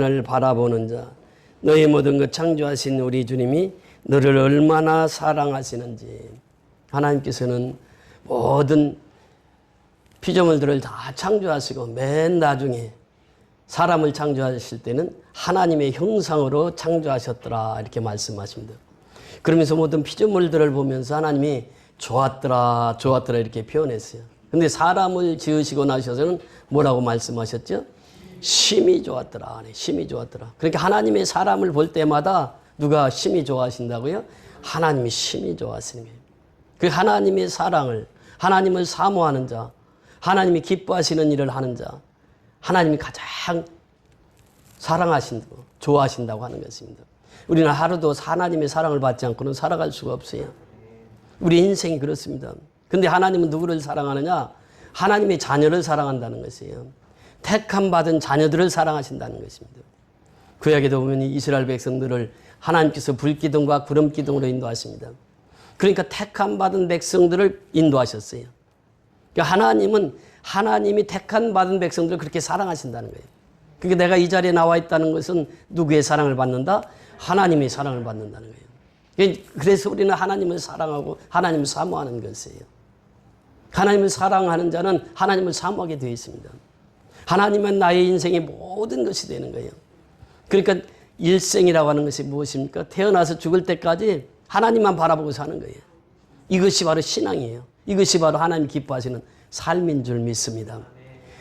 을 바라보는 자, 너의 모든 것 창조하신 우리 주님이 너를 얼마나 사랑하시는지. 하나님께서는 모든 피조물들을 다 창조하시고 맨 나중에 사람을 창조하실 때는 하나님의 형상으로 창조하셨더라 이렇게 말씀하십니다. 그러면서 모든 피조물들을 보면서 하나님이 좋았더라 좋았더라 이렇게 표현했어요. 근데 사람을 지으시고 나셔서는 뭐라고 말씀하셨죠? 심히 좋았더라. 심히 좋았더라. 그러니까 하나님의 사람을 볼 때마다 누가 심히 좋아하신다고요? 하나님이 심히 좋아하시는 거예요. 그 하나님의 사랑을, 하나님을 사모하는 자, 하나님이 기뻐하시는 일을 하는 자, 하나님이 가장 사랑하신다고, 좋아하신다고 하는 것입니다. 우리는 하루도 하나님의 사랑을 받지 않고는 살아갈 수가 없어요. 우리 인생이 그렇습니다. 근데 하나님은 누구를 사랑하느냐? 하나님의 자녀를 사랑한다는 것이에요. 택함 받은 자녀들을 사랑하신다는 것입니다. 구약에도 보면 이스라엘 백성들을 하나님께서 불기둥과 구름기둥으로 인도하십니다. 그러니까 택함 받은 백성들을 인도하셨어요. 그러니까 하나님은 하나님이 택함 받은 백성들을 그렇게 사랑하신다는 거예요. 그러니까 내가 이 자리에 나와 있다는 것은 누구의 사랑을 받는다? 하나님의 사랑을 받는다는 거예요. 그래서 우리는 하나님을 사랑하고 하나님을 사모하는 것이에요. 하나님을 사랑하는 자는 하나님을 사모하게 되어 있습니다. 하나님은 나의 인생의 모든 것이 되는 거예요. 그러니까 일생이라고 하는 것이 무엇입니까? 태어나서 죽을 때까지 하나님만 바라보고 사는 거예요. 이것이 바로 신앙이에요. 이것이 바로 하나님 기뻐하시는 삶인 줄 믿습니다.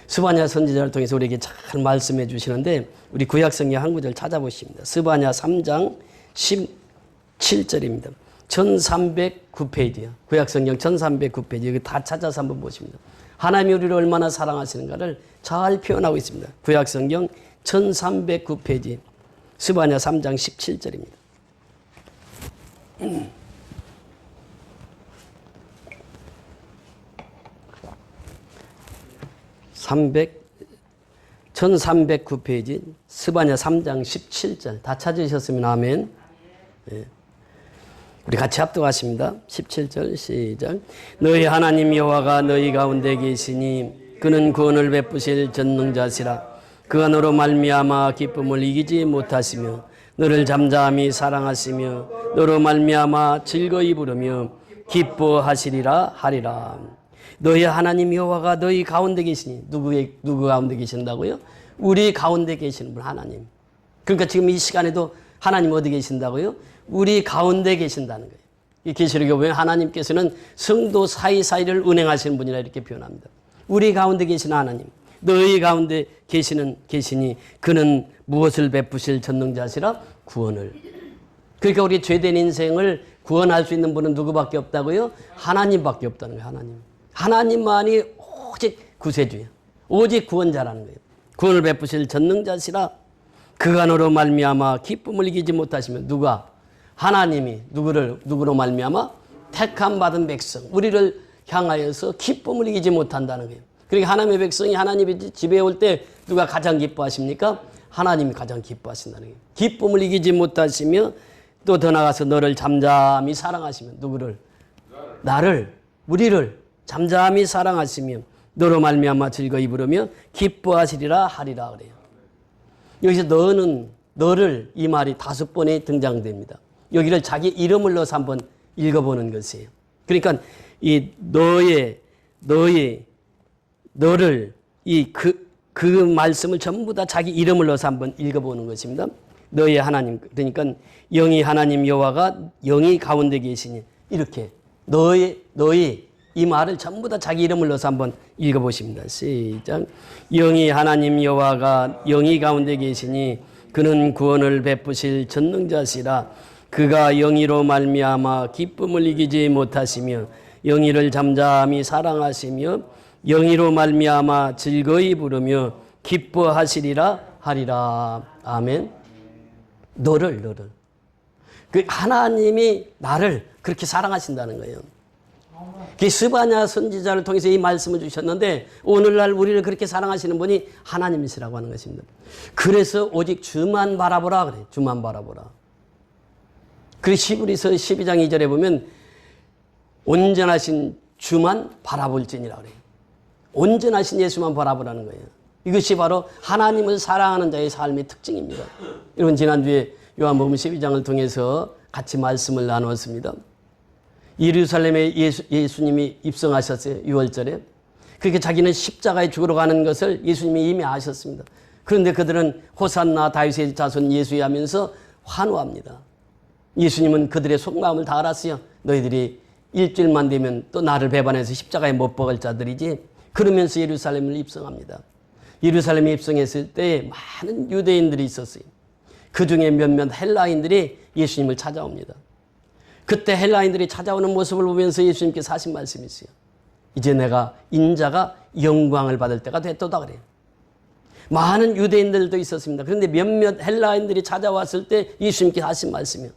스바냐 선지자를 통해서 우리에게 잘 말씀해 주시는데 우리 구약성경 한 구절 찾아보십니다. 스바냐 3장 17절입니다. 1309페이지요. 구약성경 1309페이지. 여기 다 찾아서 한번 보십니다. 하나님이 우리를 얼마나 사랑하시는가를 잘 표현하고 있습니다. 구약성경 1309페이지 스바냐 3장 17절입니다. 1309페이지 스바냐 3장 17절 다 찾으셨으면 아멘. 네. 우리 같이 합독하십니다. 17절 시작. 너희 하나님 여호와가 너희 가운데 계시니 그는 구원을 베푸실 전능자시라. 그가 너로 말미암아 기쁨을 이기지 못하시며 너를 잠잠히 사랑하시며 너로 말미암아 즐거이 부르며 기뻐하시리라 하리라. 너희 하나님 여호와가 너희 가운데 계시니 누구 가운데 계신다고요? 우리 가운데 계시는 분 하나님. 그러니까 지금 이 시간에도 하나님 어디 계신다고요? 우리 가운데 계신다는 거예요. 이 계시록에 보면 하나님께서는 성도 사이사이를 운행하시는 분이라 이렇게 표현합니다. 우리 가운데 계시는 하나님, 너희 가운데 계시니 그는 무엇을 베푸실 전능자시라? 구원을. 그러니까 우리 죄된 인생을 구원할 수 있는 분은 누구밖에 없다고요? 하나님밖에 없다는 거예요. 하나님. 하나님만이 오직 구세주예요. 오직 구원자라는 거예요. 구원을 베푸실 전능자시라. 그가 너로 말미암아 기쁨을 이기지 못하시면 누가? 하나님이 누구로 말미암아? 택함 받은 백성 우리를 향하여서 기쁨을 이기지 못한다는 거예요. 그러니까 하나님의 백성이 하나님의 집에 올 때 누가 가장 기뻐하십니까? 하나님이 가장 기뻐하신다는 거예요. 기쁨을 이기지 못하시며 또 더 나아가서 너를 잠잠히 사랑하시며 누구를? 나를 우리를 잠잠히 사랑하시며 너로 말미암아 즐거이 부르며 기뻐하시리라 하리라 그래요. 여기서 너를 이 말이 5번에 등장됩니다. 여기를 자기 이름을 넣어서 한번 읽어보는 것이에요. 그러니까 이 너를 그 말씀을 전부 다 자기 이름을 넣어서 한번 읽어보는 것입니다. 너의 하나님, 그러니까 영이 하나님 여호와가 영이 가운데 계시니 이렇게 너의 이 말을 전부 다 자기 이름을 넣어서 한번 읽어보십니다. 시작. 영이 하나님 여호와가 영이 가운데 계시니 그는 구원을 베푸실 전능자시라. 그가 영이로 말미암아 기쁨을 이기지 못하시며 영이를 잠잠히 사랑하시며 영이로 말미암아 즐거이 부르며 기뻐하시리라 하리라. 아멘. 너를 그 하나님이 나를 그렇게 사랑하신다는 거예요. 그 스바냐 선지자를 통해서 이 말씀을 주셨는데 오늘날 우리를 그렇게 사랑하시는 분이 하나님이시라고 하는 것입니다. 그래서 오직 주만 바라보라 그래. 주만 바라보라. 그래서 히브리서 12장 2절에 보면 온전하신 주만 바라볼지니라 그래요. 온전하신 예수만 바라보라는 거예요. 이것이 바로 하나님을 사랑하는 자의 삶의 특징입니다. 여러분 지난주에 요한복음 12장을 통해서 같이 말씀을 나누었습니다. 예루살렘에 예수님이 입성하셨어요. 6월절에. 그렇게 자기는 십자가에 죽으러 가는 것을 예수님이 이미 아셨습니다. 그런데 그들은 호산나 다윗의 자손 예수야 하면서 환호합니다. 예수님은 그들의 속마음을 다 알았어요. 너희들이 일주일만 되면 또 나를 배반해서 십자가에 못 박을 자들이지. 그러면서 예루살렘을 입성합니다. 예루살렘에 입성했을 때 많은 유대인들이 있었어요. 그중에 몇몇 헬라인들이 예수님을 찾아옵니다. 그때 헬라인들이 찾아오는 모습을 보면서 예수님께서 하신 말씀이 있어요. 이제 내가 인자가 영광을 받을 때가 됐도다 그래요. 많은 유대인들도 있었습니다. 그런데 몇몇 헬라인들이 찾아왔을 때 예수님께서 하신 말씀이요.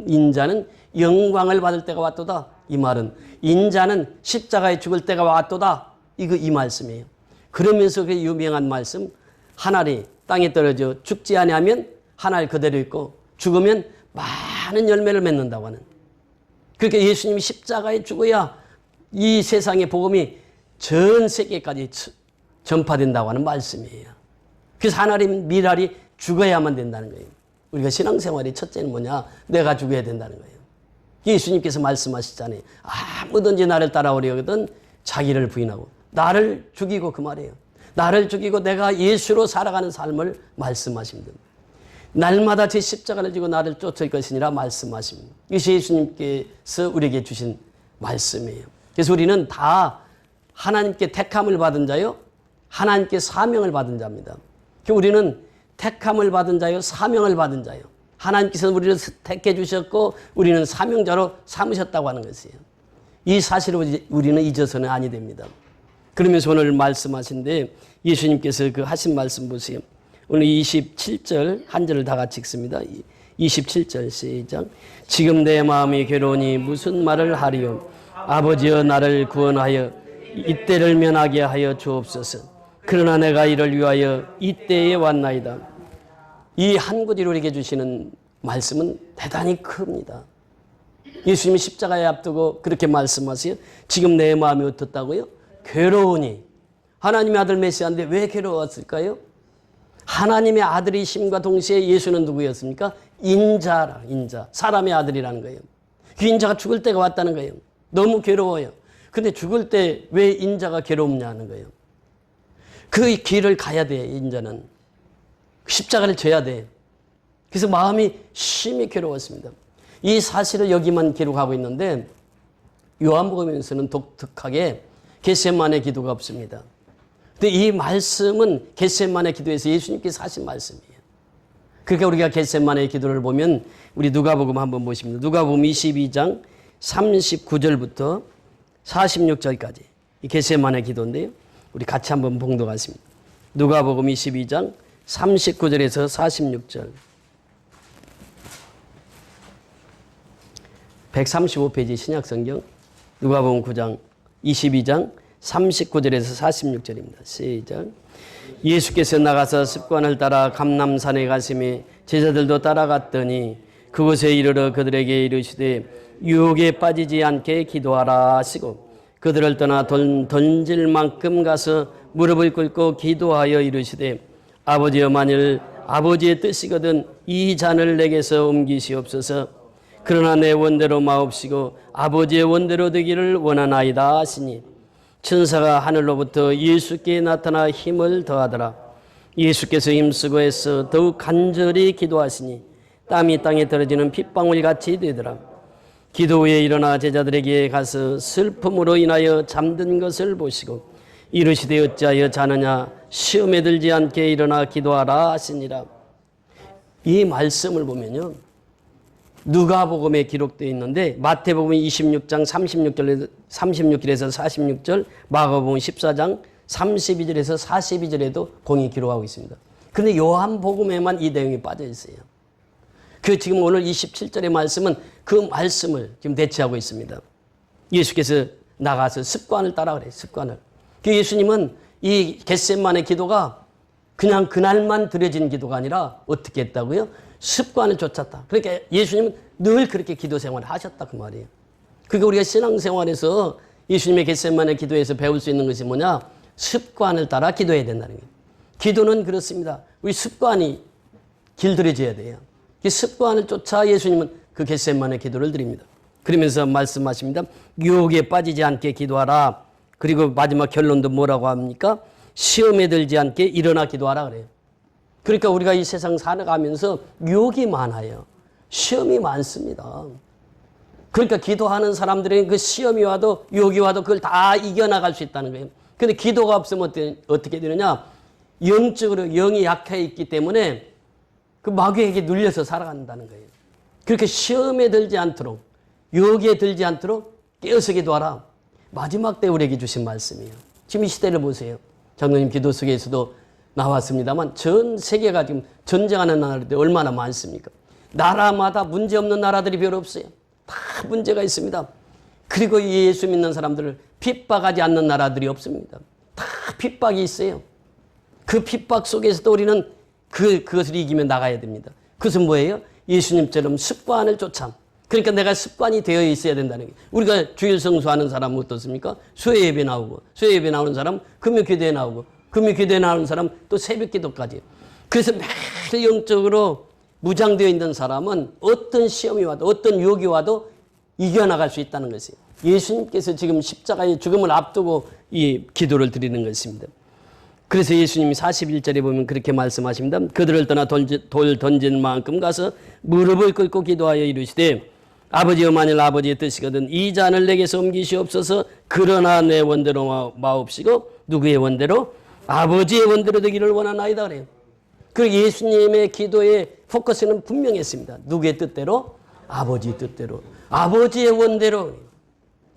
인자는 영광을 받을 때가 왔도다. 이 말은 인자는 십자가에 죽을 때가 왔도다. 이 말씀이에요. 그러면서 그 유명한 말씀, 한 알이 땅에 떨어져 죽지 아니하면 한 알 그대로 있고 죽으면 많은 열매를 맺는다고 하는. 그러니까 예수님이 십자가에 죽어야 이 세상의 복음이 전 세계까지 전파된다고 하는 말씀이에요. 그래서 한 알이 밀알이 죽어야만 된다는 거예요. 우리가 신앙생활의 첫째는 뭐냐? 내가 죽어야 된다는 거예요. 예수님께서 말씀하시잖아요. 아무든지 나를 따라오려거든 자기를 부인하고 나를 죽이고, 그 말이에요. 나를 죽이고 내가 예수로 살아가는 삶을 말씀하십니다. 날마다 제 십자가를 지고 나를 쫓을 것이니라 말씀하십니다. 이것이 예수님께서 우리에게 주신 말씀이에요. 그래서 우리는 다 하나님께 택함을 받은 자요, 하나님께 사명을 받은 자입니다. 우리는 택함을 받은 자요, 사명을 받은 자요. 하나님께서는 우리를 택해 주셨고 우리는 사명자로 삼으셨다고 하는 것이에요. 이 사실을 우리는 잊어서는 아니 됩니다. 그러면서 오늘 말씀하신데 예수님께서 그 하신 말씀 보세요. 오늘 27절 한 절을 다 같이 읽습니다. 27절 시작. 지금 내 마음이 괴로우니 무슨 말을 하리요. 아버지여 나를 구원하여 이때를 면하게 하여 주옵소서. 그러나 내가 이를 위하여 이때에 왔나이다. 이 한 구절을 우리에게 주시는 말씀은 대단히 큽니다. 예수님이 십자가에 앞두고 그렇게 말씀하세요. 지금 내 마음이 어떻다고요? 괴로우니. 하나님의 아들 메시아인데 왜 괴로웠을까요? 하나님의 아들이심과 동시에 예수는 누구였습니까? 인자라, 인자. 사람의 아들이라는 거예요. 그 인자가 죽을 때가 왔다는 거예요. 너무 괴로워요. 근데 죽을 때 왜 인자가 괴롭냐는 거예요. 그 길을 가야 돼, 인자는. 십자가를 져야 돼. 그래서 마음이 심히 괴로웠습니다. 이 사실을 여기만 기록하고 있는데 요한복음에서는 독특하게 겟세마네 기도가 없습니다. 근데 이 말씀은 겟세마네 기도에서 예수님께서 하신 말씀이에요. 그러니까 우리가 겟세마네 기도를 보면 우리 누가복음 한번 보십니다. 누가복음 22장 39절부터 46절까지 이 겟세마네 기도인데요. 우리 같이 한번 봉독하겠습니다. 누가복음 22장 39절에서 46절. 135페이지 신약성경 누가복음 9장 22장 39절에서 46절입니다. 시작. 예수께서 나가서 습관을 따라 감람산에 가시며 제자들도 따라갔더니 그곳에 이르러 그들에게 이르시되 유혹에 빠지지 않게 기도하라 하시고 그들을 떠나 던질 만큼 가서 무릎을 꿇고 기도하여 이르시되 아버지여 만일 아버지의 뜻이거든 이 잔을 내게서 옮기시옵소서. 그러나 내 원대로 마옵시고 아버지의 원대로 되기를 원하나이다 하시니 천사가 하늘로부터 예수께 나타나 힘을 더하더라. 예수께서 힘쓰고 애써 더욱 간절히 기도하시니 땀이 땅에 떨어지는 핏방울같이 되더라. 기도 후에 일어나 제자들에게 가서 슬픔으로 인하여 잠든 것을 보시고 이르시되 어찌하여 자느냐 시험에 들지 않게 일어나 기도하라 하시니라. 이 말씀을 보면요, 누가복음에 기록되어 있는데 마태복음 26장 36절에서 46절, 마가복음 14장 32절에서 42절에도 공이 기록하고 있습니다. 그런데 요한복음에만 이 내용이 빠져 있어요. 그 지금 오늘 27절의 말씀은 그 말씀을 지금 대체하고 있습니다. 예수께서 나가서 습관을 따라 그래요. 습관을. 그 예수님은 이 겟세마네 기도가 그냥 그날만 드려진 기도가 아니라 어떻게 했다고요? 습관을 쫓았다. 그러니까 예수님은 늘 그렇게 기도 생활을 하셨다 그 말이에요. 그러니까 우리가 신앙생활에서 예수님의 겟세마네 기도에서 배울 수 있는 것이 뭐냐? 습관을 따라 기도해야 된다는 거예요. 기도는 그렇습니다. 우리 습관이 길들여져야 돼요. 이 습관을 쫓아 예수님은 그 겟세마네 기도를 드립니다. 그러면서 말씀하십니다. 유혹에 빠지지 않게 기도하라. 그리고 마지막 결론도 뭐라고 합니까? 시험에 들지 않게 일어나 기도하라 그래요. 그러니까 우리가 이 세상 살아가면서 유혹이 많아요. 시험이 많습니다. 그러니까 기도하는 사람들은 그 시험이 와도 유혹이 와도 그걸 다 이겨나갈 수 있다는 거예요. 근데 기도가 없으면 어떻게 되느냐? 영적으로 영이 약해 있기 때문에 그 마귀에게 눌려서 살아간다는 거예요. 그렇게 시험에 들지 않도록, 유혹에 들지 않도록 깨어서 기도하라. 마지막 때 우리에게 주신 말씀이에요. 지금 이 시대를 보세요. 장로님 기도 속에서도 나왔습니다만 전 세계가 지금 전쟁하는 나라들이 얼마나 많습니까? 나라마다 문제없는 나라들이 별로 없어요. 다 문제가 있습니다. 그리고 예수 믿는 사람들을 핍박하지 않는 나라들이 없습니다. 다 핍박이 있어요. 그 핍박 속에서도 우리는 그것을 이기며 나가야 됩니다. 그것은 뭐예요? 예수님처럼 습관을 쫓아. 그러니까 내가 습관이 되어 있어야 된다는 게. 우리가 주일 성수하는 사람은 어떻습니까? 수요 예배 나오고, 수요 예배 나오는 사람 금요 기도에 나오고, 금요 기도에 나오는 사람 또 새벽 기도까지. 그래서 매일 영적으로 무장되어 있는 사람은 어떤 시험이 와도 어떤 유혹이 와도 이겨나갈 수 있다는 것이에요. 예수님께서 지금 십자가의 죽음을 앞두고 이 기도를 드리는 것입니다. 그래서 예수님이 41절에 보면 그렇게 말씀하십니다. 그들을 떠나 돌 던진 만큼 가서 무릎을 꿇고 기도하여 이르시되 아버지여 만일 아버지의 뜻이거든 이 잔을 내게서 옮기시옵소서. 그러나 내 원대로 마옵시고 누구의 원대로? 아버지의 원대로 되기를 원하나이다 그래요. 그 예수님의 기도의 포커스는 분명했습니다. 누구의 뜻대로? 아버지의 뜻대로. 아버지의 원대로.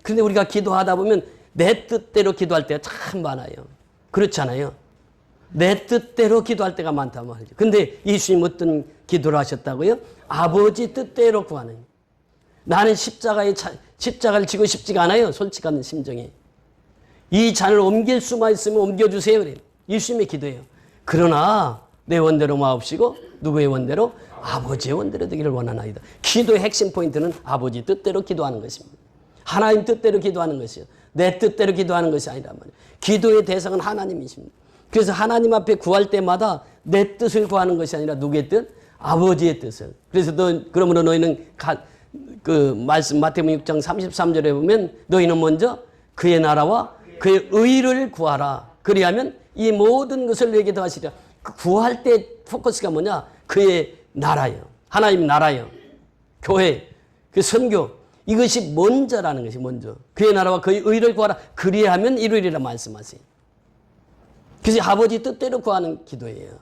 그런데 우리가 기도하다 보면 내 뜻대로 기도할 때가 참 많아요. 그렇잖아요. 내 뜻대로 기도할 때가 많단 말이죠. 근데 예수님 어떤 기도를 하셨다고요? 아버지 뜻대로 구하는. 나는 십자가를 지고 싶지가 않아요. 솔직한 심정에. 이 잔을 옮길 수만 있으면 옮겨주세요. 그래요. 예수님의 기도예요. 그러나 내 원대로 마옵시고 누구의 원대로? 아버지의 원대로 되기를 원하나이다. 기도의 핵심 포인트는 아버지 뜻대로 기도하는 것입니다. 하나님 뜻대로 기도하는 것이요. 내 뜻대로 기도하는 것이 아니란 말이에요. 기도의 대상은 하나님이십니다. 그래서 하나님 앞에 구할 때마다 내 뜻을 구하는 것이 아니라 누구의 뜻? 아버지의 뜻을. 그래서 그러므로 너희는 말씀 마태복음 6장 33절에 보면 너희는 먼저 그의 나라와 그의 의를 구하라. 그리하면 이 모든 것을 너에게 더하시리라. 구할 때 포커스가 뭐냐? 그의 나라요. 하나님 나라요. 교회, 그 선교. 이것이 먼저라는 것이 먼저. 그의 나라와 그의 의를 구하라. 그리하면 이루리라 말씀하세요. 그래서 아버지 뜻대로 구하는 기도예요.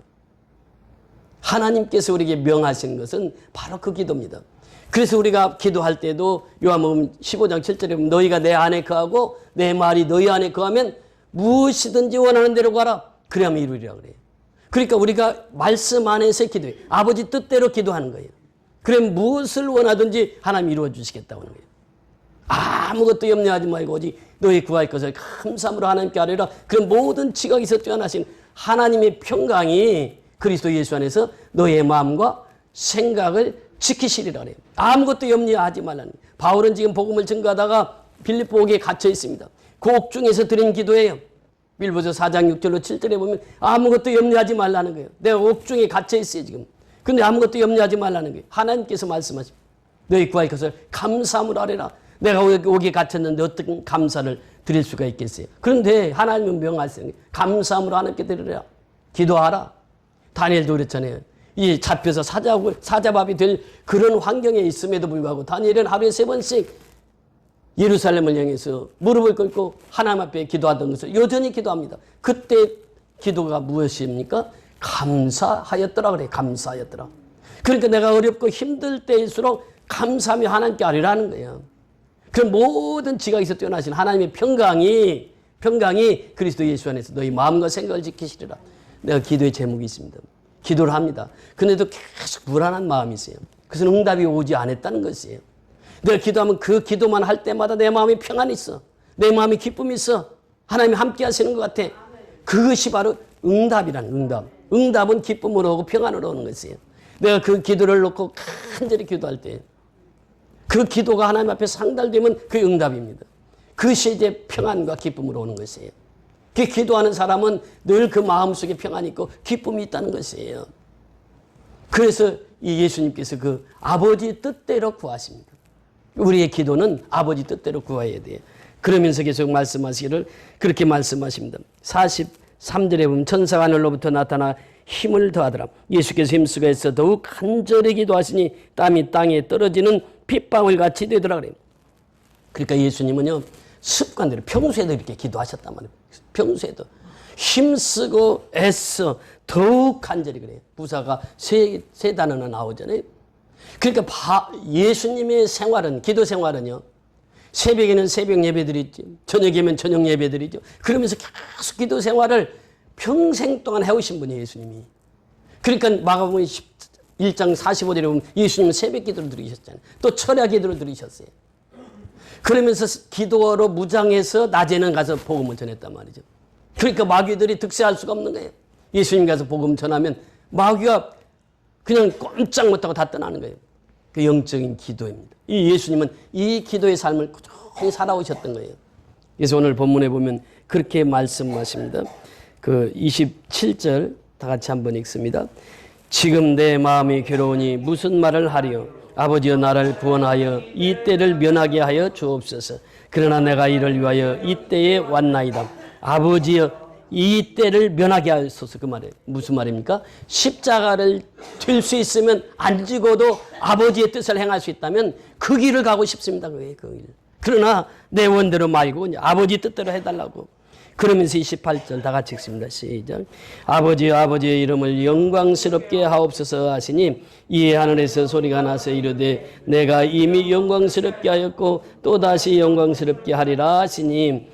하나님께서 우리에게 명하시는 것은 바로 그 기도입니다. 그래서 우리가 기도할 때도 요한복음 15장 7절에 보면 너희가 내 안에 거하고 내 말이 너희 안에 거하면 무엇이든지 원하는 대로 구하라. 그래야만 이루리라 그래요. 그러니까 우리가 말씀 안에서 기도해요. 아버지 뜻대로 기도하는 거예요. 그럼 무엇을 원하든지 하나님 이루어 주시겠다고 하는 거예요. 아무것도 염려하지 말고 오직 너희 구할 것을 감사함으로 하나님께 아뢰라. 그럼 모든 지각에서 뛰어나신 하나님의 평강이 그리스도 예수 안에서 너의 마음과 생각을 지키시리라 그래요. 아무것도 염려하지 말라는 거예요. 바울은 지금 복음을 증거하다가 빌립보 옥에 갇혀 있습니다. 그 옥중에서 드린 기도예요. 빌보서 4장 6절로 7절에 보면 아무것도 염려하지 말라는 거예요. 내가 옥중에 갇혀 있어요 지금. 근데 아무것도 염려하지 말라는 거예요. 하나님께서 말씀하십니다. 너희 구할 것을 감사함으로 아뢰라. 내가 옥에 갇혔는데 어떤 감사를 드릴 수가 있겠어요. 그런데 하나님은 명하시는 거예요. 감사함으로 하나님께 드리라. 기도하라. 다니엘도 그랬잖아요. 이 잡혀서 사자밥이 될 그런 환경에 있음에도 불구하고 다니엘은 하루에 3번씩 예루살렘을 향해서 무릎을 꿇고 하나님 앞에 기도하던 것을 여전히 기도합니다. 그때 기도가 무엇입니까? 감사하였더라 그래요. 감사하였더라. 그러니까 내가 어렵고 힘들 때일수록 감사하며 하나님께 아뢰라는 거예요. 그럼 모든 지각에서 뛰어나신 하나님의 평강이 그리스도 예수 안에서 너희 마음과 생각을 지키시리라. 내가 기도의 제목이 있습니다. 기도를 합니다. 그런데도 계속 불안한 마음이 있어요. 그래서 응답이 오지 않았다는 것이에요. 내가 기도하면 그 기도만 할 때마다 내 마음에 평안이 있어. 내 마음에 기쁨이 있어. 하나님이 함께 하시는 것 같아. 그것이 바로 응답이라는 응답. 응답은 기쁨으로 오고 평안으로 오는 것이에요. 내가 그 기도를 놓고 간절히 기도할 때 그 기도가 하나님 앞에 상달되면 그게 응답입니다. 그것이 이제 평안과 기쁨으로 오는 것이에요. 그 기도하는 사람은 늘 그 마음속에 평안이 있고 기쁨이 있다는 것이에요. 그래서 이 예수님께서 그 아버지의 뜻대로 구하십니다. 우리의 기도는 아버지 뜻대로 구해야 돼요. 그러면서 계속 말씀하시기를 그렇게 말씀하십니다. 43절에 보면 천사가 하늘로부터 나타나 힘을 더하더라. 예수께서 힘쓰고 있어 더욱 간절히 기도하시니 땀이 땅에 떨어지는 핏방울같이 되더라 그래요. 그러니까 예수님은요 습관대로 평소에도 이렇게 기도하셨단 말이에요. 평소에도 힘쓰고 애써 더욱 간절히 그래요. 부사가 세 단어나 나오잖아요. 그러니까 예수님의 생활은 기도 생활은요. 새벽에는 새벽 예배드리죠. 저녁이면 저녁 예배드리죠. 그러면서 계속 기도 생활을 평생 동안 해오신 분이에요. 예수님이. 그러니까 마가복음 1장 45절에 보면 예수님은 새벽 기도를 드리셨잖아요. 또 철야 기도를 드리셨어요. 그러면서 기도로 무장해서 낮에는 가서 복음을 전했단 말이죠. 그러니까 마귀들이 득세할 수가 없는 거예요. 예수님 가서 복음 전하면 마귀가 그냥 꼼짝 못하고 다 떠나는 거예요. 그 영적인 기도입니다. 이 예수님은 이 기도의 삶을 꾸준히 살아오셨던 거예요. 그래서 오늘 본문에 보면 그렇게 말씀하십니다. 그 27절 다 같이 한번 읽습니다. 지금 내 마음이 괴로우니 무슨 말을 하리요. 아버지여 나를 구원하여 이 때를 면하게 하여 주옵소서. 그러나 내가 이를 위하여 이 때에 왔나이다. 아버지여 이 때를 면하게 하소서. 그 말이에요. 무슨 말입니까? 십자가를 들 수 있으면 안 지고도 아버지의 뜻을 행할 수 있다면 그 길을 가고 싶습니다. 그 길. 그러나 내 원대로 말고 아버지 뜻대로 해달라고. 그러면서 28절 다 같이 읽습니다. 시작. 아버지여 아버지의 이름을 영광스럽게 하옵소서 하시니 이에 하늘에서 소리가 나서 이르되 내가 이미 영광스럽게 하였고 또다시 영광스럽게 하리라 하시니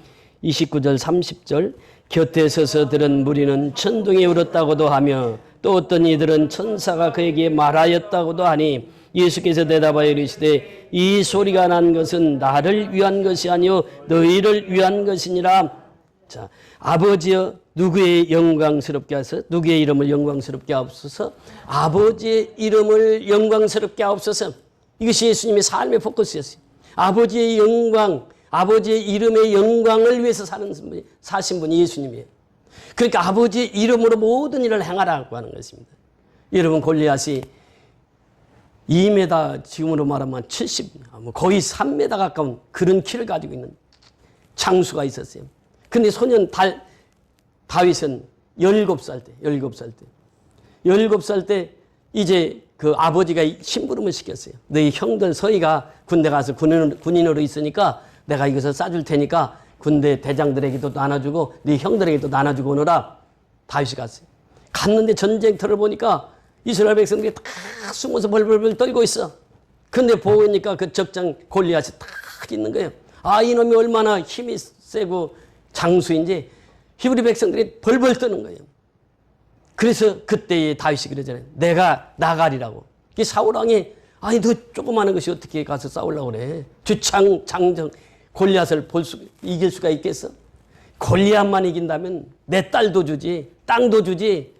29절 30절 곁에 서서 들은 무리는 천둥이 울었다고도 하며 또 어떤 이들은 천사가 그에게 말하였다고도 하니 예수께서 대답하여 이르시되 이 소리가 난 것은 나를 위한 것이 아니요 너희를 위한 것이니라. 자, 아버지여 누구의 영광스럽게 하소서. 누구의 이름을 영광스럽게 하옵소서. 아버지의 이름을 영광스럽게 하옵소서. 이것이 예수님의 삶의 포커스였어요. 아버지의 영광, 아버지의 이름의 영광을 위해서 사신 분이 예수님이에요. 그러니까 아버지의 이름으로 모든 일을 행하라고 하는 것입니다. 여러분 골리앗이 2m 지금으로 말하면 70, 거의 3m 가까운 그런 키를 가지고 있는 장수가 있었어요. 근데 소년 다윗은 17살 때 17살 때 이제 그 아버지가 심부름을 시켰어요. 너희 형들 서희가 군대 가서 군인으로 있으니까 내가 이것을 싸줄 테니까 군대 대장들에게도 나눠주고 네 형들에게도 나눠주고 오너라. 다윗이 갔어요. 갔는데 전쟁터를 보니까 이스라엘 백성들이 다 숨어서 벌벌벌 떨고 있어. 근데 보니까 그 적장 골리앗이 딱 있는 거예요. 아, 이놈이 얼마나 힘이 세고 장수인지 히브리 백성들이 벌벌 떠는 거예요. 그래서 그때의 다윗이 그러잖아요. 내가 나가리라고. 이 사울왕이 아니 너 조그마한 것이 어떻게 가서 싸우려고 그래. 주창 장정 골리앗을 이길 수가 있겠어? 골리앗만 이긴다면 내 딸도 주지 땅도 주지.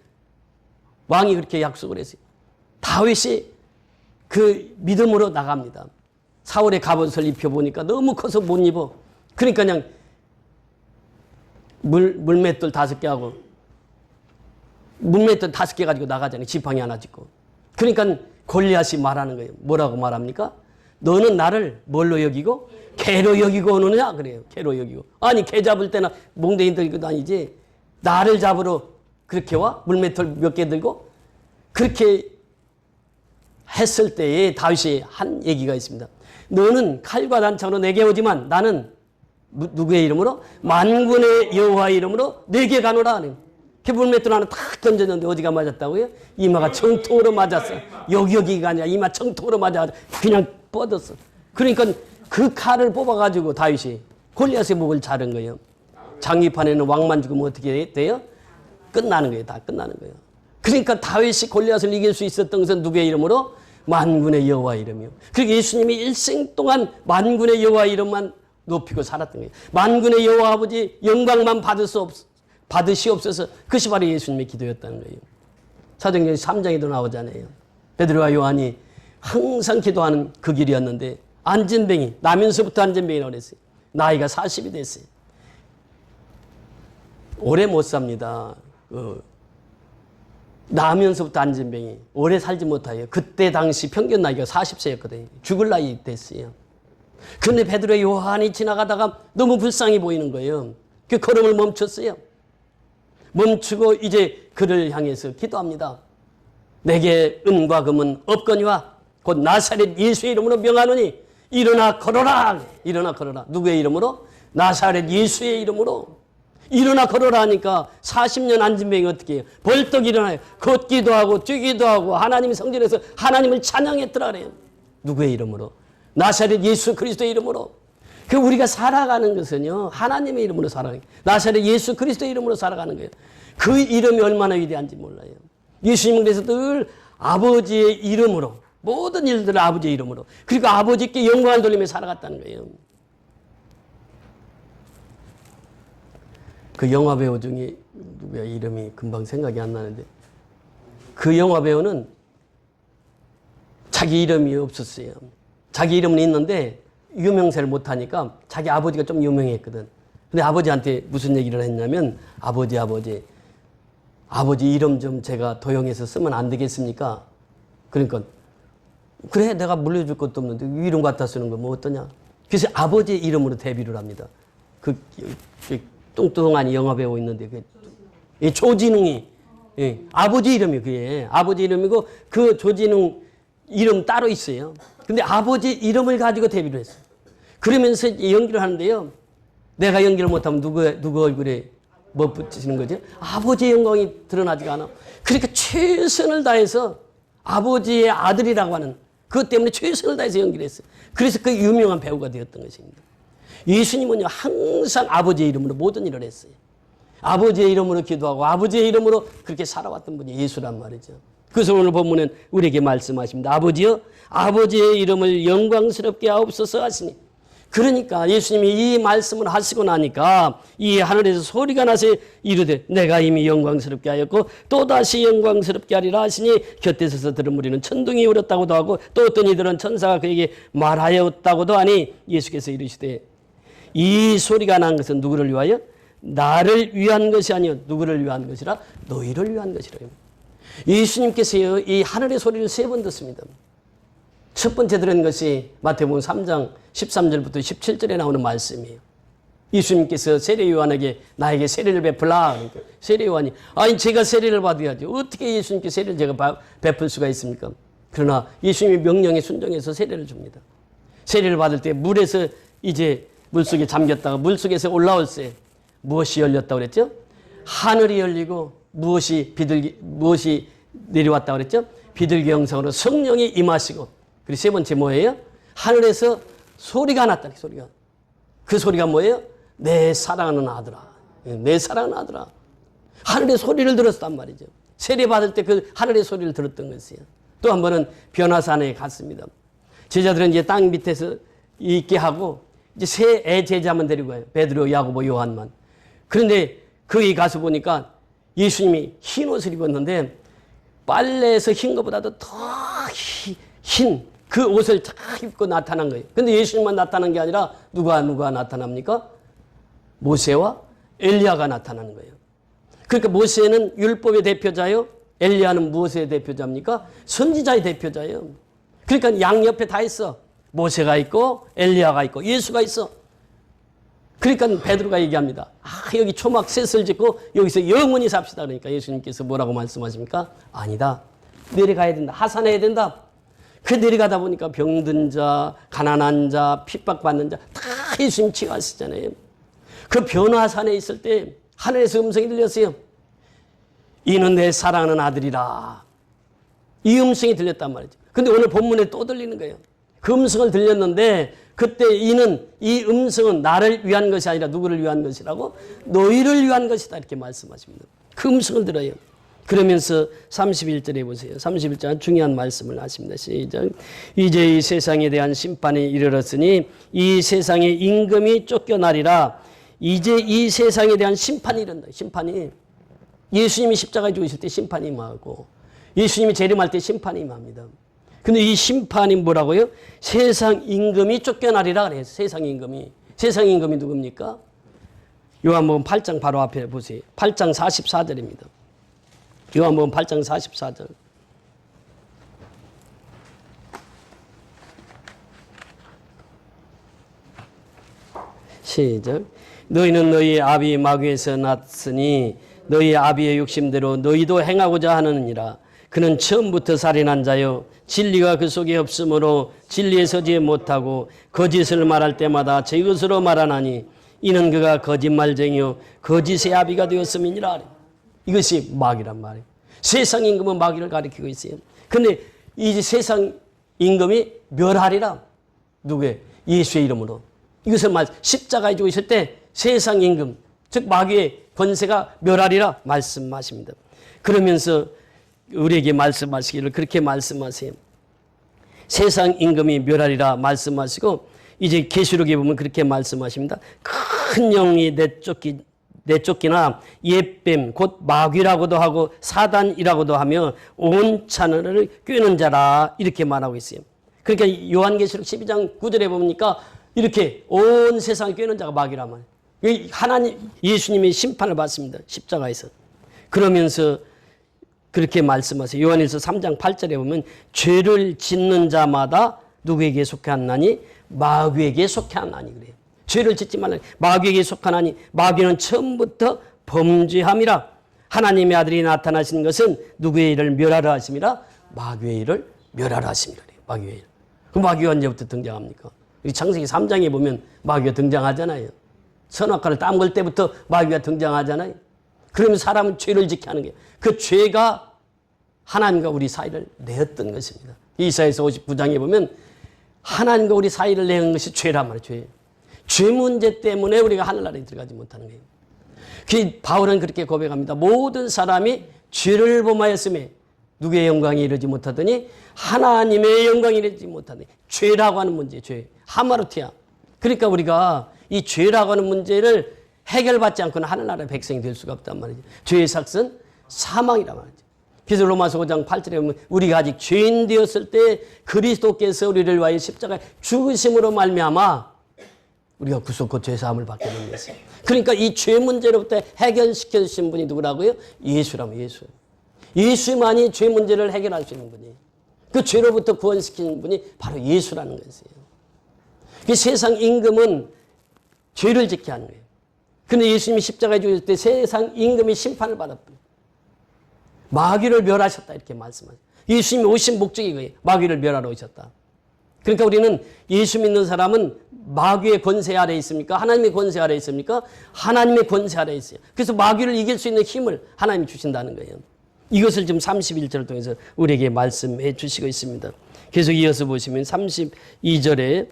왕이 그렇게 약속을 했어요. 다윗이 그 믿음으로 나갑니다. 사울의 갑옷을 입혀보니까 너무 커서 못 입어. 그러니까 그냥 물맷돌 5개 하고 물맷돌 5개 가지고 나가잖아요. 지팡이 하나 짚고. 그러니까 골리앗이 말하는 거예요. 뭐라고 말합니까? 너는 나를 뭘로 여기고? 개로 여기고 오느냐? 그래요. 개로 여기고. 아니 개 잡을 때나 몽둥이 들고 다니지 나를 잡으러 그렇게 와? 물맷돌 몇 개 들고? 그렇게 했을 때에 다윗이 한 얘기가 있습니다. 너는 칼과 단창으로 내게 오지만 나는 누구의 이름으로? 만군의 여호와의 이름으로 내게 가노라. 그 물맷돌 하나 탁 던졌는데 어디가 맞았다고요? 이마가 정통으로 맞았어. 여기가 아니라 이마 정통으로 맞아 그냥 뻗었어. 그러니까 그 칼을 뽑아가지고 다윗이 골리앗의 목을 자른 거예요. 장기판에는 왕만 죽으면 어떻게 돼요? 끝나는 거예요. 다 끝나는 거예요. 그러니까 다윗이 골리앗을 이길 수 있었던 것은 누구의 이름으로? 만군의 여호와의 이름이요. 그리고 예수님이 일생 동안 만군의 여호와의 이름만 높이고 살았던 거예요. 만군의 여호와 아버지 영광만 받으시옵소서. 그것이 바로 예수님의 기도였다는 거예요. 사도행전 3장에도 나오잖아요. 베드로와 요한이 항상 기도하는 그 길이었는데 안진뱅이, 나면서부터 안진뱅이라고 그랬어요. 나이가 40이 됐어요. 오래 못 삽니다. 나면서부터 안진병이 오래 살지 못하여 그때 당시 평균 나이가 40세였거든요. 죽을 나이 됐어요. 그런데 베드로 요한이 지나가다가 너무 불쌍히 보이는 거예요. 그 걸음을 멈췄어요. 멈추고 이제 그를 향해서 기도합니다. 내게 은과 금은 없거니와 곧 나사렛 예수의 이름으로 명하노니 일어나 걸어라. 일어나 걸어라. 누구의 이름으로? 나사렛 예수의 이름으로. 일어나 걸어라 하니까 40년 안진병이 어떻게 해요? 벌떡 일어나요. 걷기도 하고 뛰기도 하고 하나님 성전에서 하나님을 찬양했더라 그래요. 누구의 이름으로? 나사렛 예수 그리스도의 이름으로. 그 우리가 살아가는 것은요, 하나님의 이름으로 살아가는 거예요. 나사렛 예수 그리스도의 이름으로 살아가는 거예요. 그 이름이 얼마나 위대한지 몰라요. 예수님은 그래서 늘 아버지의 이름으로, 모든 일들을 아버지의 이름으로, 그리고 아버지께 영광을 돌리며 살아갔다는 거예요. 그 영화 배우 중에 누구야, 이름이 금방 생각이 안 나는데, 그 영화 배우는 자기 이름이 없었어요. 자기 이름은 있는데 유명세를 못하니까 자기 아버지가 좀 유명했거든. 근데 아버지한테 무슨 얘기를 했냐면, 아버지 이름 좀 제가 도용해서 쓰면 안 되겠습니까? 그러니까 그래, 내가 물려줄 것도 없는데 이름 갖다 쓰는 거 뭐 어떠냐. 그래서 아버지의 이름으로 데뷔를 합니다. 그 뚱뚱한 영화배우 있는데 그 조진웅이, 예, 아버지 이름이 그게 아버지 이름이고, 그 조진웅 이름 따로 있어요. 근데 아버지 이름을 가지고 데뷔를 했어요. 그러면서 연기를 하는데요, 내가 연기를 못하면 누구 얼굴에 뭐 붙이시는 거죠? 아버지의 영광이 드러나지가 않아. 그러니까 최선을 다해서 아버지의 아들이라고 하는 그것 때문에 최선을 다해서 연기를 했어요. 그래서 그 유명한 배우가 되었던 것입니다. 예수님은요, 항상 아버지의 이름으로 모든 일을 했어요. 아버지의 이름으로 기도하고 아버지의 이름으로 그렇게 살아왔던 분이 예수란 말이죠. 그래서 오늘 본문은 우리에게 말씀하십니다. 아버지여, 아버지의 이름을 영광스럽게 하옵소서 하시니. 그러니까 예수님이 이 말씀을 하시고 나니까 이 하늘에서 소리가 나서 이르되 내가 이미 영광스럽게 하였고 또다시 영광스럽게 하리라 하시니, 곁에 서서 들은 무리는 천둥이 울었다고도 하고 또 어떤 이들은 천사가 그에게 말하였다고도 하니, 예수께서 이르시되 이 소리가 난 것은 누구를 위하여? 나를 위한 것이 아니요 누구를 위한 것이라? 너희를 위한 것이라. 예수님께서요, 이 하늘의 소리를 3번 듣습니다. 첫 번째 들은 것이 마태복음 3장 13절부터 17절에 나오는 말씀이에요. 예수님께서 세례 요한에게 나에게 세례를 베풀라. 그러니까 세례 요한이, 아니 제가 세례를 받아야지, 어떻게 예수님께 세례를 제가 베풀 수가 있습니까? 그러나 예수님이 명령에 순종해서 세례를 줍니다. 세례를 받을 때 물에서 이제 물속에 잠겼다가 물속에서 올라올 때 무엇이 열렸다고 그랬죠? 하늘이 열리고 무엇이 내려왔다고 그랬죠? 비둘기 형상으로 성령이 임하시고, 그리고 세 번째 뭐예요? 하늘에서 소리가 났다. 소리가. 그 소리가 뭐예요? 내 사랑하는 아들아. 내 사랑하는 아들아. 하늘의 소리를 들었단 말이죠. 세례 받을 때 그 하늘의 소리를 들었던 것이에요. 또 한 번은 변화산에 갔습니다. 제자들은 이제 땅 밑에서 있게 하고 이제 세 애 제자만 데리고 가요. 베드로, 야고보, 요한만. 그런데 거기 가서 보니까 예수님이 흰 옷을 입었는데 빨래에서 흰 것보다도 더 흰 그 옷을 다 입고 나타난 거예요. 근데 예수님만 나타난 게 아니라 누가 나타납니까? 모세와 엘리야가 나타나는 거예요. 그러니까 모세는 율법의 대표자요, 엘리야는 무엇의 대표자입니까? 선지자의 대표자예요. 그러니까 양옆에 다 있어. 모세가 있고 엘리야가 있고 예수가 있어. 그러니까 베드로가 얘기합니다. 여기 초막 셋을 짓고 여기서 영원히 삽시다. 그러니까 예수님께서 뭐라고 말씀하십니까? 아니다. 내려가야 된다. 하산해야 된다. 그 내려가다 보니까 병든 자, 가난한 자, 핍박받는 자 다 예수님 치유하시잖아요. 그 변화산에 있을 때 하늘에서 음성이 들렸어요. 이는 내 사랑하는 아들이라. 이 음성이 들렸단 말이죠. 근데 오늘 본문에 또 들리는 거예요. 그 음성을 들렸는데 그때 이 음성은 나를 위한 것이 아니라 누구를 위한 것이라고? 너희를 위한 것이다. 이렇게 말씀하십니다. 그 음성을 들어요. 그러면서 31절에 보세요. 31절 중요한 말씀을 하십니다. 시작. 이제 이 세상에 대한 심판이 이르렀으니 이 세상의 임금이 쫓겨나리라. 이제 이 세상에 대한 심판이 이른다. 심판이 예수님이 십자가에 죽으실 때 심판이 임하고 예수님이 재림할 때 심판이 임합니다. 근데 이 심판이 뭐라고요? 세상 임금이 쫓겨나리라 그래요. 세상 임금이. 세상 임금이 누굽니까? 요한복음 8장 바로 앞에 보세요. 8장 44절입니다. 요한복음 8장 44절. 시작. 너희는 너희 아비 마귀에서 났으니 너희 아비의 욕심대로 너희도 행하고자 하느니라. 그는 처음부터 살인한 자요 진리가 그 속에 없으므로 진리에 서지 못하고 거짓을 말할 때마다 제 것으로 말하나니 이는 그가 거짓말쟁이요 거짓의 아비가 되었음이니라. 이것이 마귀란 말이에요. 세상 임금은 마귀를 가리키고 있어요. 그런데 이 세상 임금이 멸하리라. 누구의? 예수의 이름으로. 이것을 십자가에 죽어 있을 때 세상 임금, 즉 마귀의 권세가 멸하리라 말씀하십니다. 그러면서 우리에게 말씀하시기를 그렇게 말씀하세요. 세상 임금이 멸하리라 말씀하시고 이제 계시록에 보면 그렇게 말씀하십니다. 큰 영이 내쫓기나 옛뱀 곧 마귀라고도 하고 사단이라고도 하며 온 하늘을 꿰는 자라 이렇게 말하고 있어요. 그러니까 요한계시록 12장 9절에 보니까 이렇게 온 세상을 꿰는 자가 마귀란 말이에요. 하나님 예수님이 심판을 받습니다. 십자가에서. 그러면서 그렇게 말씀하세요. 요한일서 3장 8절에 보면 죄를 짓는 자마다 누구에게 속하나니 마귀에게 속하나니 그래요. 죄를 짓지 말라. 마귀에게 속하나니 마귀는 처음부터 범죄함이라. 하나님의 아들이 나타나신 것은 누구의 일을 멸하라 하심이라? 마귀의 일을 멸하라 하심이라. 마귀의 일. 그 마귀가 언제부터 등장합니까? 창세기 3장에 보면 마귀가 등장하잖아요. 선악과를 따먹을 때부터 마귀가 등장하잖아요. 그러면 사람은 죄를 짓게 하는 거예요. 그 죄가 하나님과 우리 사이를 내었던 것입니다. 이사야서 59장에 보면 하나님과 우리 사이를 내는 것이 죄란 말이에요. 죄. 죄 문제 때문에 우리가 하늘나라에 들어가지 못하는 거예요. 그 바울은 그렇게 고백합니다. 모든 사람이 죄를 범하였음에 누구의 영광이 이르지 못하더니 하나님의 영광이 이르지 못하더니 죄라고 하는 문제, 죄. 하마르티아. 그러니까 우리가 이 죄라고 하는 문제를 해결받지 않고는 하늘나라의 백성이 될 수가 없단 말이죠. 죄의 삭은 사망이란 말이죠. 그래서 로마서 5장 8절에 보면 우리가 아직 죄인 되었을 때 그리스도께서 우리를 위하여 십자가에 죽으심으로 말미암아 우리가 구속과 죄사함을 받게 된 것이에요. 그러니까 이 죄 문제로부터 해결시켜 주신 분이 누구라고요? 예수라면 예수. 예수만이 죄 문제를 해결할 수 있는 분이에요. 그 죄로부터 구원시키는 분이 바로 예수라는 것이에요. 그 세상 임금은 죄를 짓게 하는 거예요. 그런데 예수님이 십자가에 죽으실 때 세상 임금이 심판을 받았다. 마귀를 멸하셨다 이렇게 말씀하세요. 예수님이 오신 목적이 그거예요. 마귀를 멸하러 오셨다. 그러니까 우리는 예수 믿는 사람은 마귀의 권세 아래에 있습니까? 하나님의 권세 아래에 있습니까? 하나님의 권세 아래에 있어요. 그래서 마귀를 이길 수 있는 힘을 하나님이 주신다는 거예요. 이것을 지금 31절을 통해서 우리에게 말씀해 주시고 있습니다. 계속 이어서 보시면 32절에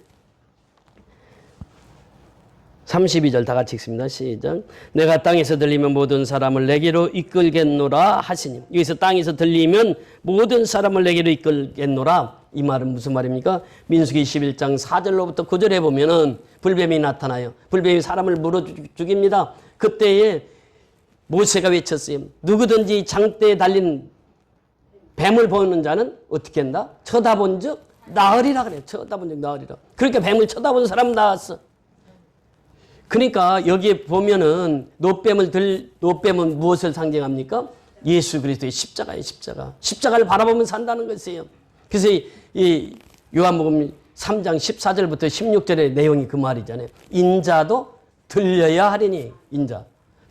32절 다 같이 읽습니다. 시작. 내가 땅에서 들리면 모든 사람을 내게로 이끌겠노라 하시니. 여기서 땅에서 들리면 모든 사람을 내게로 이끌겠노라. 이 말은 무슨 말입니까? 민수기 11장 4절로부터 9절에 보면은 불뱀이 나타나요. 불뱀이 사람을 물어 죽입니다. 그때에 모세가 외쳤어요. 누구든지 장대에 달린 뱀을 보는 자는 어떻게 한다? 쳐다본 즉 나으리라 그래요. 쳐다본 즉 나으리라. 그러니까 뱀을 쳐다본 사람 나왔어. 그러니까 여기에 보면은 노뱀은 무엇을 상징합니까? 예수 그리스도의 십자가예요, 십자가. 십자가를 바라보면 산다는 것이에요. 그래서 이 요한복음 3장 14절부터 16절의 내용이 그 말이잖아요. 인자도 들려야 하리니, 인자.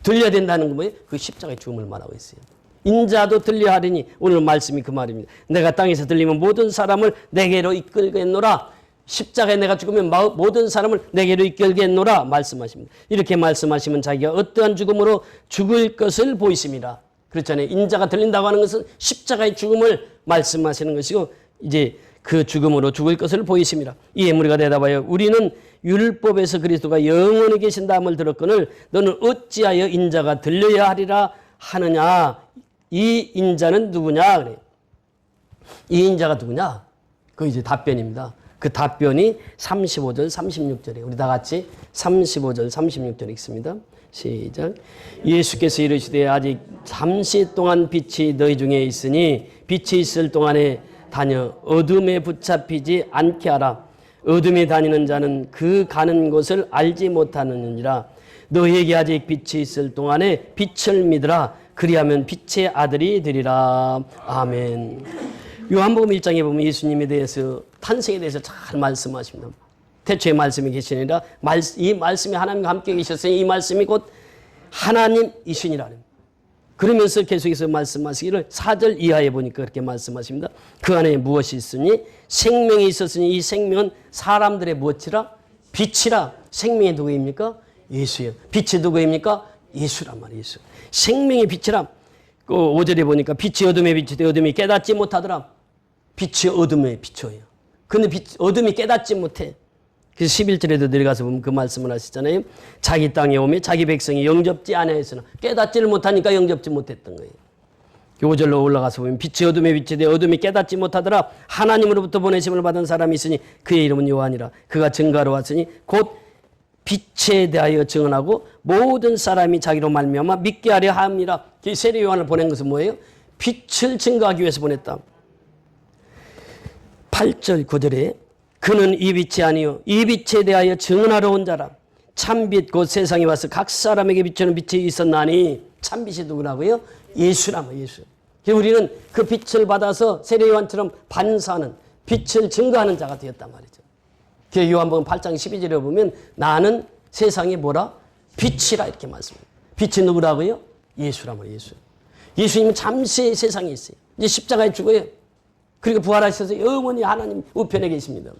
들려야 된다는 건 뭐예요? 그 십자가의 죽음을 말하고 있어요. 인자도 들려야 하리니, 오늘 말씀이 그 말입니다. 내가 땅에서 들리면 모든 사람을 내게로 이끌겠노라. 십자가에 내가 죽으면 모든 사람을 내게로 이끌겠노라 말씀하십니다. 이렇게 말씀하시면 자기가 어떠한 죽음으로 죽을 것을 보이심이라. 그렇잖아요. 인자가 들린다고 하는 것은 십자가의 죽음을 말씀하시는 것이고 이제 그 죽음으로 죽을 것을 보이심이라. 이에 무리가 대답하여 우리는 율법에서 그리스도가 영원히 계신다함을 들었거늘 너는 어찌하여 인자가 들려야 하리라 하느냐. 이 인자는 누구냐 그래요. 이 인자가 누구냐? 그 이제 답변입니다. 그 답변이 35절 36절이에요. 우리 다 같이 35절 36절 읽습니다. 시작. 예수께서 이르시되 아직 잠시 동안 빛이 너희 중에 있으니 빛이 있을 동안에 다녀 어둠에 붙잡히지 않게 하라. 어둠에 다니는 자는 그 가는 곳을 알지 못하느니라. 너희에게 아직 빛이 있을 동안에 빛을 믿으라. 그리하면 빛의 아들이 되리라. 아멘. 요한복음 1장에 보면 예수님에 대해서 탄생에 대해서 잘 말씀하십니다. 태초에 말씀이 계시니라. 이 말씀이 하나님과 함께 계셨으니 이 말씀이 곧 하나님이시니라. 그러면서 계속해서 말씀하시기를 4절 이하에 보니까 그렇게 말씀하십니다. 그 안에 무엇이 있으니 생명이 있었으니 이 생명은 사람들의 무엇이라? 빛이라. 생명이 누구입니까? 예수예요. 빛이 누구입니까? 예수란 말이에요. 예수. 생명의 빛이라. 그 5절에 보니까 빛이 어둠에 비치되 어둠이 깨닫지 못하더라. 빛이 어둠에 비춰요. 근데 어둠이 깨닫지 못해. 그래서 11절에도 내려가서 보면 그 말씀을 하시잖아요. 자기 땅에 오며 자기 백성이 영접지 아니하였으나 깨닫지를 못하니까 영접지 못했던 거예요. 5절로 올라가서 보면 빛이 어둠에 비치되 어둠이 깨닫지 못하더라. 하나님으로부터 보내심을 받은 사람이 있으니 그의 이름은 요한이라. 그가 증거하러 왔으니 곧 빛에 대하여 증언하고 모든 사람이 자기로 말미암아 믿게 하려 함이라. 세례 요한을 보낸 것은 뭐예요? 빛을 증거하기 위해서 보냈다. 8절 9절에 그는 이 빛이 아니요 이 빛에 대하여 증언하러 온 자라. 참빛 곧 세상에 와서 각 사람에게 비추는 빛이 있었나니 참빛이 누구라고요? 예수라며 예수. 우리는 그 빛을 받아서 세례 요한처럼 반사하는 빛을 증거하는 자가 되었단 말이죠. 요한복음 8장 12절에 보면 나는 세상에 뭐라? 빛이라 이렇게 말씀합니다. 빛이 누구라고요? 예수라며 예수. 예수님은 잠시 세상에 있어요. 이제 십자가에 죽어요. 그리고 부활하셔서 영원히 하나님 우편에 계십니다.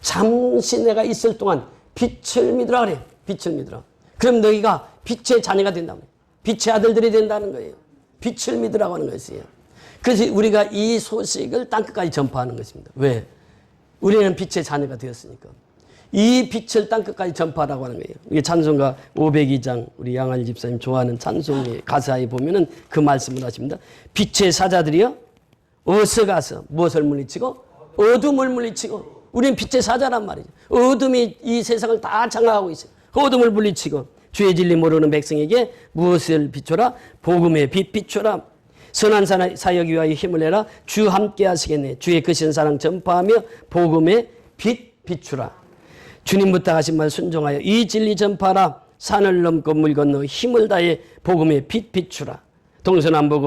잠시 내가 있을 동안 빛을 믿으라 그래요. 빛을 믿으라. 그럼 너희가 빛의 자녀가 된다고. 빛의 아들들이 된다는 거예요. 빛을 믿으라고 하는 것이에요. 그래서 우리가 이 소식을 땅끝까지 전파하는 것입니다. 왜? 우리는 빛의 자녀가 되었으니까. 이 빛을 땅끝까지 전파하라고 하는 거예요. 이게 찬송가 502장 우리 양할 집사님 좋아하는 찬송의 가사에 보면은 그 말씀을 하십니다. 빛의 사자들이여 어서 가서 무엇을 물리치고? 어둠을 물리치고. 우리는 빛의 사자란 말이죠. 어둠이 이 세상을 다 장악하고 있어요. 어둠을 물리치고 주의 진리 모르는 백성에게 무엇을 비춰라? 복음의 빛 비춰라. 선한 사역 위하여 힘을 내라. 주 함께 하시겠네. 주의 크신 사랑 전파하며 복음의 빛 비추라. 주님 부탁하신 말 순종하여 이 진리 전파라. 산을 넘고 물 건너 힘을 다해 복음의 빛 비추라. 동서남북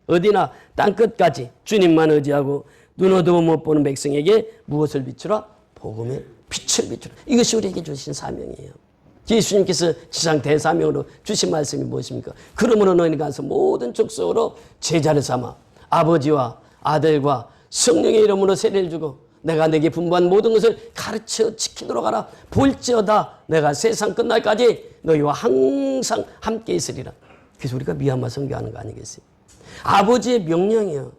어디나 땅끝까지 주님만 의지하고 눈 어두워 못 보는 백성에게 무엇을 비추라? 복음의 빛을 비추라. 이것이 우리에게 주신 사명이에요. 예수님께서 지상 대사명으로 주신 말씀이 무엇입니까? 그러므로 너희는 가서 모든 족속으로 제자를 삼아 아버지와 아들과 성령의 이름으로 세례를 주고 내가 내게 분부한 모든 것을 가르쳐 지키도록 하라. 볼지어다 내가 세상 끝날까지 너희와 항상 함께 있으리라. 그래서 우리가 미얀마 선교하는 거 아니겠어요? 아버지의 명령이에요.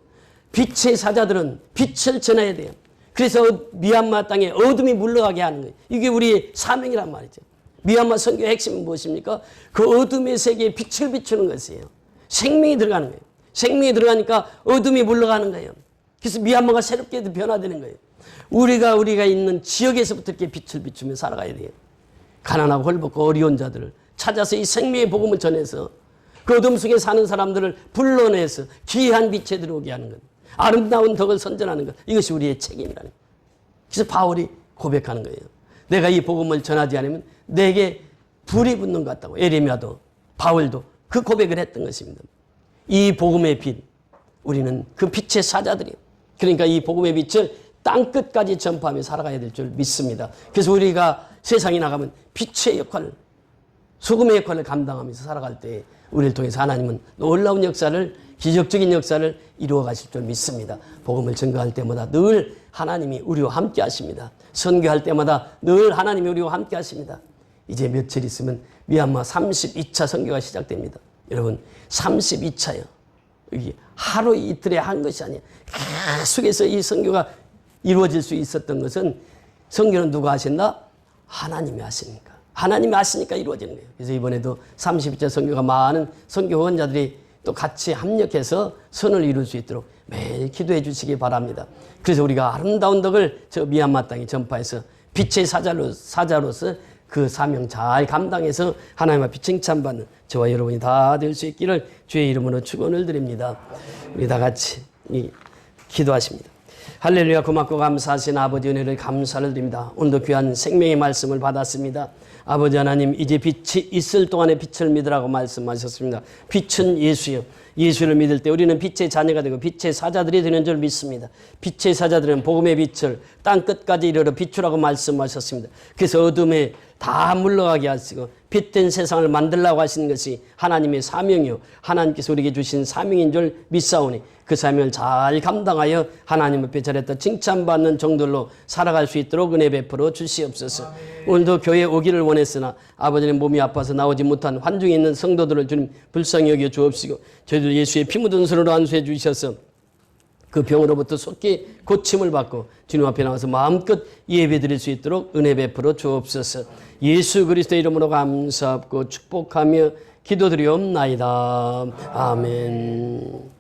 빛의 사자들은 빛을 전해야 돼요. 그래서 미얀마 땅에 어둠이 물러가게 하는 거예요. 이게 우리의 사명이란 말이죠. 미얀마 선교의 핵심은 무엇입니까? 그 어둠의 세계에 빛을 비추는 것이에요. 생명이 들어가는 거예요. 생명이 들어가니까 어둠이 물러가는 거예요. 그래서 미얀마가 새롭게 변화되는 거예요. 우리가 있는 지역에서부터 이렇게 빛을 비추며 살아가야 돼요. 가난하고 헐벗고 어려운 자들을 찾아서 이 생명의 복음을 전해서 그 어둠 속에 사는 사람들을 불러내서 귀한 빛에 들어오게 하는 것. 아름다운 덕을 선전하는 것. 이것이 우리의 책임이라는 거예요. 그래서 바울이 고백하는 거예요. 내가 이 복음을 전하지 않으면 내게 불이 붙는 것 같다고. 에레미야도 바울도 그 고백을 했던 것입니다. 이 복음의 빛, 우리는 그 빛의 사자들이에요. 그러니까 이 복음의 빛을 땅끝까지 전파하며 살아가야 될 줄 믿습니다. 그래서 우리가 세상에 나가면 빛의 역할을, 소금의 역할을 감당하면서 살아갈 때 우리를 통해서 하나님은 놀라운 역사를, 기적적인 역사를 이루어 가실 줄 믿습니다. 복음을 증거할 때마다 늘 하나님이 우리와 함께 하십니다. 선교할 때마다 늘 하나님이 우리와 함께 하십니다. 이제 며칠 있으면 미얀마 32차 선교가 시작됩니다. 여러분 32차요. 여기 하루 이틀에 한 것이 아니에요. 계속해서 이 선교가 이루어질 수 있었던 것은 선교는 누가 하신다? 하나님이 하시니까. 하나님이 하시니까 이루어지는 거예요. 그래서 이번에도 32차 선교가 많은 선교 후원자들이 또 같이 합력해서 선을 이룰 수 있도록 매일 기도해 주시기 바랍니다. 그래서 우리가 아름다운 덕을 저 미얀마 땅에 전파해서 빛의 사자로서 그 사명 잘 감당해서 하나님 앞에 칭찬받는 저와 여러분이 다 될 수 있기를 주의 이름으로 축원을 드립니다. 우리 다 같이 기도하십니다. 할렐루야. 고맙고 감사하신 아버지 은혜를 감사를 드립니다. 오늘도 귀한 생명의 말씀을 받았습니다. 아버지 하나님, 이제 빛이 있을 동안에 빛을 믿으라고 말씀하셨습니다. 빛은 예수요. 예수를 믿을 때 우리는 빛의 자녀가 되고 빛의 사자들이 되는 줄 믿습니다. 빛의 사자들은 복음의 빛을 땅끝까지 이르러 비추라고 말씀하셨습니다. 그래서 어둠에 다 물러가게 하시고 빛된 세상을 만들라고 하시는 것이 하나님의 사명이요, 하나님께서 우리에게 주신 사명인 줄 믿사오니 그 사명을 잘 감당하여 하나님 앞에 잘했다 칭찬받는 정도로 살아갈 수 있도록 은혜 베풀어 주시옵소서. 오늘도 교회에 오기를 원했으나 아버지는 몸이 아파서 나오지 못한 환중에 있는 성도들을 주님 불쌍히 여겨 주옵시고 저희들 예수의 피 묻은 손으로 안수해 주셔서 그 병으로부터 속히 고침을 받고 주님 앞에 나와서 마음껏 예배드릴 수 있도록 은혜 베풀어 주옵소서. 예수 그리스도 이름으로 감사하고 축복하며 기도드리옵나이다. 아멘.